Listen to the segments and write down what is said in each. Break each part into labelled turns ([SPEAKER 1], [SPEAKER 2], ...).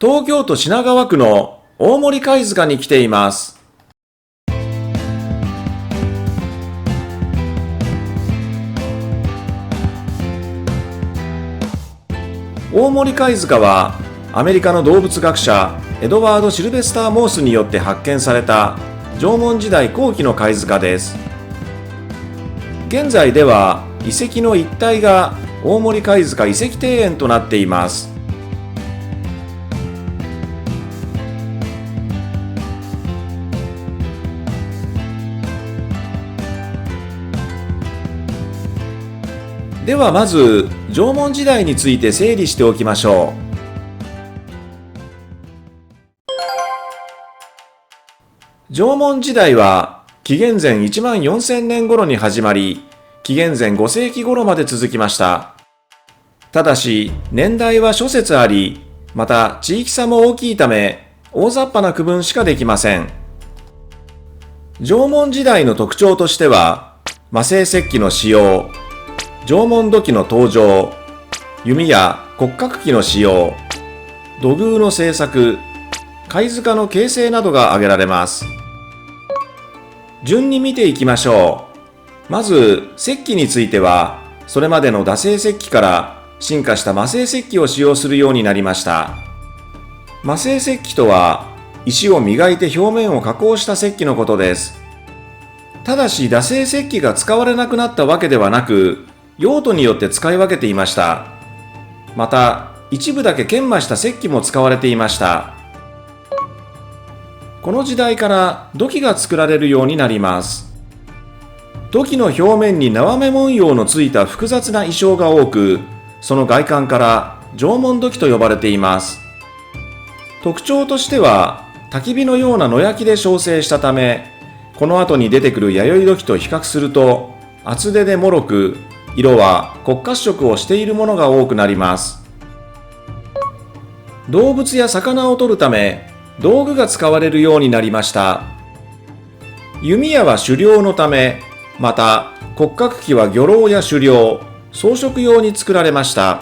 [SPEAKER 1] 東京都品川区の大森貝塚に来ています。大森貝塚はアメリカの動物学者エドワード・シルベスター・モースによって発見された縄文時代後期の貝塚です。現在では遺跡の一帯が大森貝塚遺跡庭園となっています。ではまず縄文時代について整理しておきましょう。縄文時代は紀元前1万4000年頃に始まり、紀元前5世紀頃まで続きました。ただし年代は諸説あり、また地域差も大きいため大雑把な区分しかできません。縄文時代の特徴としては、魔性石器の使用、縄文土器の登場、弓や骨格器の使用、土偶の制作、貝塚の形成などが挙げられます。順に見ていきましょう。まず石器については、それまでの打製石器から進化した魔性石器を使用するようになりました。魔性石器とは、石を磨いて表面を加工した石器のことです。ただし打製石器が使われなくなったわけではなく、用途によって使い分けていました。また一部だけ研磨した石器も使われていました。この時代から土器が作られるようになります。土器の表面に縄目文様のついた複雑な意匠が多く、その外観から縄文土器と呼ばれています。特徴としては、焚き火のような野焼きで焼成したため、この後に出てくる弥生土器と比較すると厚手で脆く、色は黒褐色をしているものが多くなります。動物や魚を取るため道具が使われるようになりました。弓矢は狩猟のため、また骨格器は魚籠や狩猟、装飾用に作られました。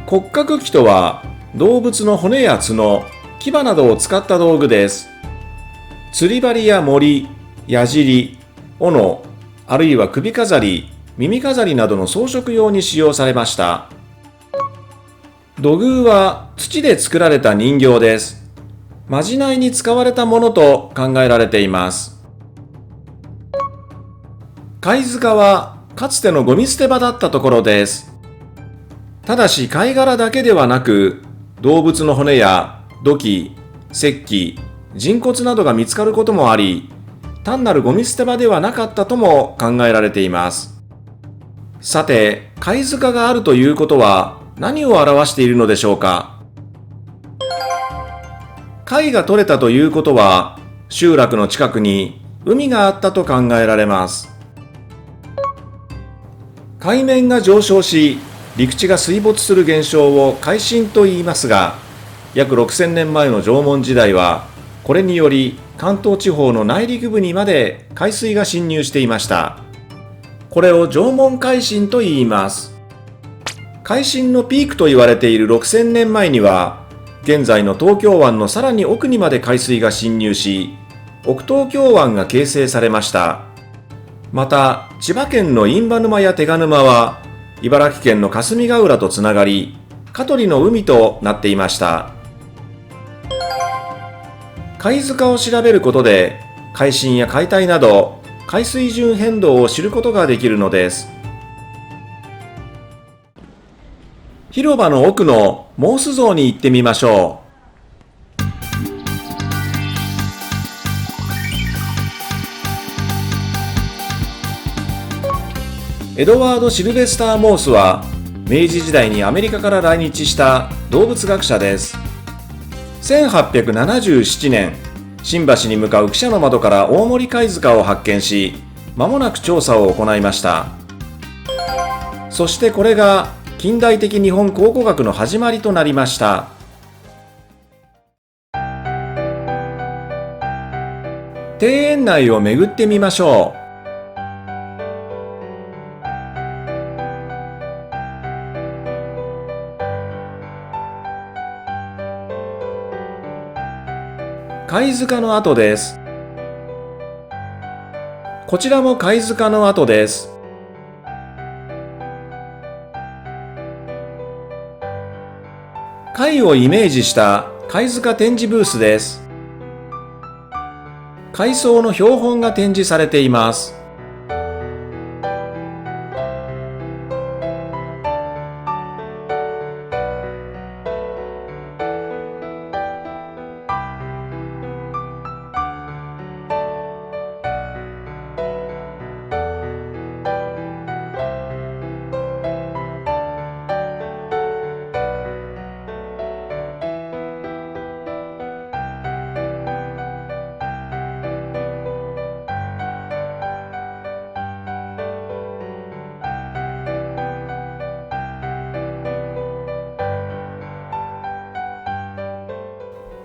[SPEAKER 1] 骨格器とは動物の骨や角、牙などを使った道具です。釣り針や銛、矢尻、斧、あるいは首飾り、耳飾りなどの装飾用に使用されました。土偶は土で作られた人形です。まじないに使われたものと考えられています。貝塚はかつてのゴミ捨て場だったところです。ただし貝殻だけではなく、動物の骨や土器、石器、人骨などが見つかることもあり、単なるゴミ捨て場ではなかったとも考えられています。さて、貝塚があるということは何を表しているのでしょうか。貝が取れたということは、集落の近くに海があったと考えられます。海面が上昇し、陸地が水没する現象を海進と言いますが、約6000年前の縄文時代は、これにより関東地方の内陸部にまで海水が侵入していました。これを縄文海進と言います。海進のピークと言われている6000年前には、現在の東京湾のさらに奥にまで海水が侵入し、奥東京湾が形成されました。また、千葉県の印旛沼や手賀沼は、茨城県の霞ヶ浦とつながり、香取の海となっていました。貝塚を調べることで、海進や海底など、海水準変動を知ることができるのです。広場の奥のモース像に行ってみましょう。エドワード・シルベスター・モースは、明治時代にアメリカから来日した動物学者です。1877年、新橋に向かう汽車の窓から大森貝塚を発見し、間もなく調査を行いました。そしてこれが近代的日本考古学の始まりとなりました。庭園内を巡ってみましょう。貝塚の跡です。こちらも貝塚の跡です。貝をイメージした貝塚展示ブースです。海藻の標本が展示されています。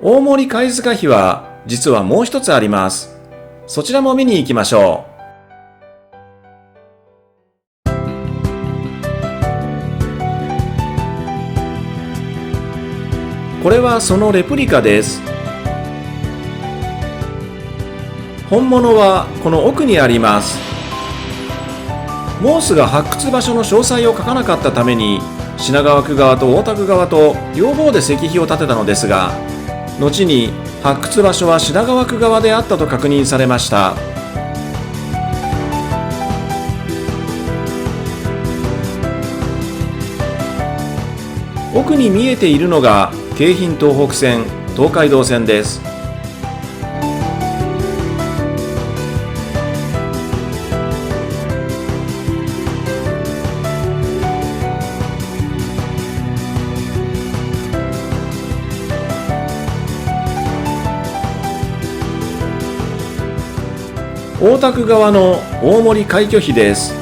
[SPEAKER 1] 大森貝塚碑は実はもう一つあります。そちらも見に行きましょう。これはそのレプリカです。本物はこの奥にあります。モースが発掘場所の詳細を書かなかったために、品川区側と大田区側と両方で石碑を建てたのですが、後に発掘場所は品川区側であったと確認されました。奥に見えているのが京浜東北線、東海道線です。大田区側の大森海峡碑です。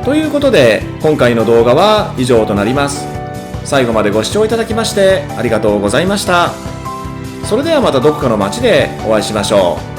[SPEAKER 1] ということで今回の動画は以上となります。最後までご視聴いただきましてありがとうございました。それではまたどこかの街でお会いしましょう。